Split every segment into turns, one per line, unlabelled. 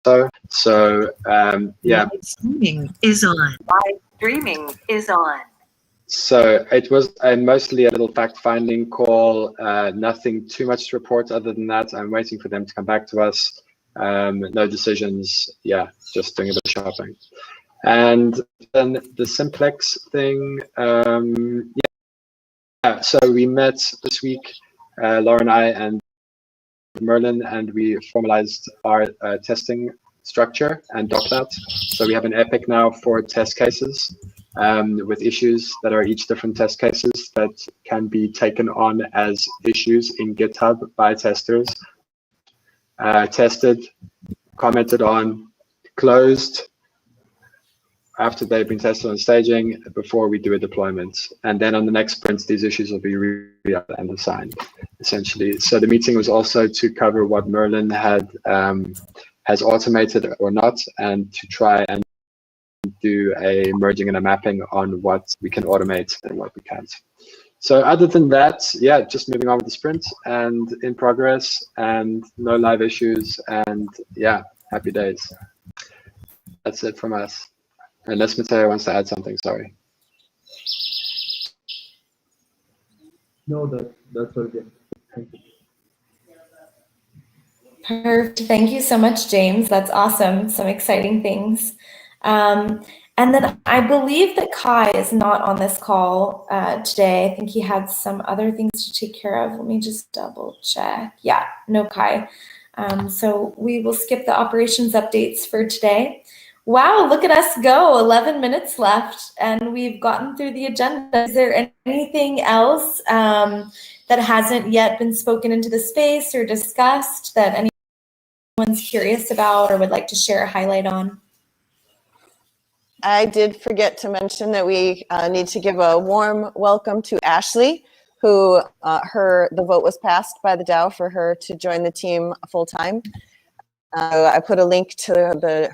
So yeah.
Live streaming is on. Live streaming is on.
So it was mostly a little fact-finding call, nothing too much to report other than that. I'm waiting for them to come back to us. No decisions, yeah, just doing a bit of shopping. And then the Simplex thing, yeah, so we met this week, Laura and I and Merlin, and we formalized our testing structure and docked that. So we have an epic now for test cases with issues that are each different test cases that can be taken on as issues in GitHub by testers, tested, commented on, closed after they've been tested on staging before we do a deployment. And then on the next sprint, these issues will be re-up and assigned, essentially. So the meeting was also to cover what Merlin had has automated or not, and to try and do a merging and a mapping on what we can automate and what we can't. So other than that, yeah, just moving on with the sprint and in progress and no live issues, and yeah, happy days. That's it from us. Unless Mateo wants to add something, sorry.
No, that's okay. Thank you.
Perfect. Thank you so much, James. That's awesome. Some exciting things. And then I believe that Kai is not on this call today. I think he had some other things to take care of. Let me just double check. Yeah, no Kai. So we will skip the operations updates for today. Wow, look at us go, 11 minutes left, and we've gotten through the agenda. Is there anything else that hasn't yet been spoken into the space or discussed that anyone's curious about or would like to share a highlight on?
I did forget to mention that we need to give a warm welcome to Ashley, who the vote was passed by the DAO for her to join the team full-time. I put a link to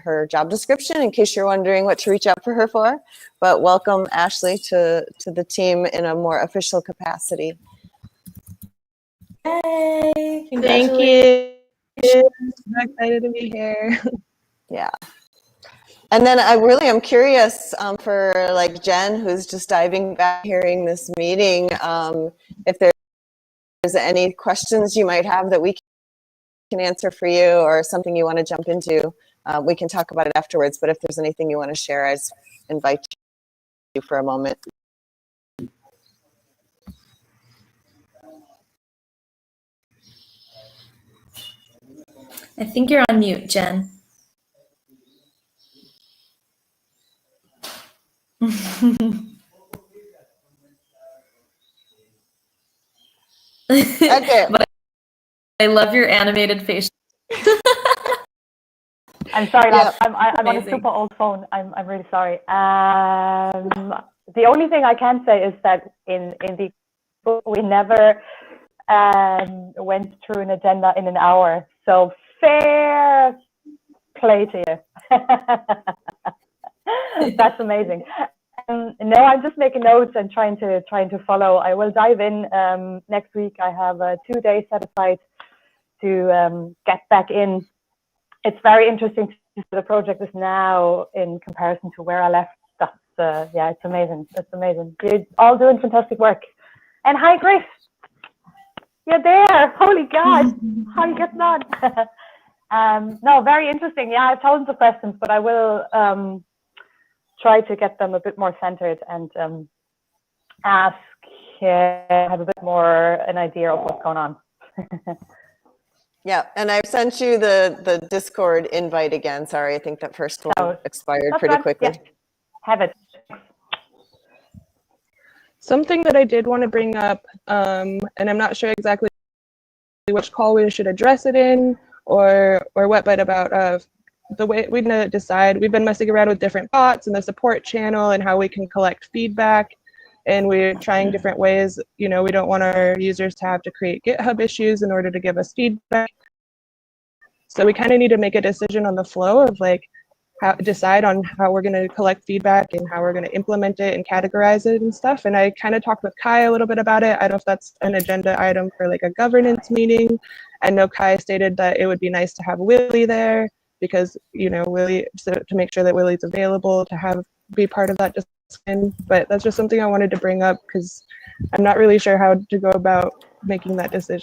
her job description in case you're wondering what to reach out for her for. But welcome, Ashley, to the team in a more official capacity.
Yay!
Thank you. I'm excited to be here.
Yeah. And then I really am curious for like Jen, who's just diving back, hearing this meeting, if there's any questions you might have that we can answer for you or something you want to jump into, we can talk about it afterwards. But if there's anything you want to share, I just invite you for a moment.
I think you're on mute, Jen.
Okay.
But I love your animated face.
I'm sorry,
Yep.
I'm on a super old phone. I'm really sorry. The only thing I can say is that in the book we never went through an agenda in an hour. So fair play to you. That's amazing. No, I'm just making notes and trying to follow. I will dive in next week. I have 2 days set aside to get back in. It's very interesting to see the project is now in comparison to where I left. That's yeah, it's amazing. It's amazing. You're all doing fantastic work. And hi, Griff. You're there. Holy God. How are you getting on? No, very interesting. Yeah, I have thousands of questions, but I will try to get them a bit more centered and have a bit more an idea of what's going on.
Yeah, and I've sent you the Discord invite again. Sorry, I think that first one expired pretty quickly.
Yeah. Have it.
Something that I did want to bring up, and I'm not sure exactly which call we should address it in or what, but about the way we're going to decide. We've been messing around with different bots and the support channel and how we can collect feedback. And we're trying different ways. You know, we don't want our users to have to create GitHub issues in order to give us feedback. So we kind of need to make a decision on the flow of like decide on how we're going to collect feedback and how we're going to implement it and categorize it and stuff. And I kind of talked with Kai a little bit about it. I don't know if that's an agenda item for like a governance meeting. I know Kai stated that it would be nice to have Willie there. because, you know, Willie, so to make sure that Willie's available to be part of that discussion. But that's just something I wanted to bring up because I'm not really sure how to go about making that decision.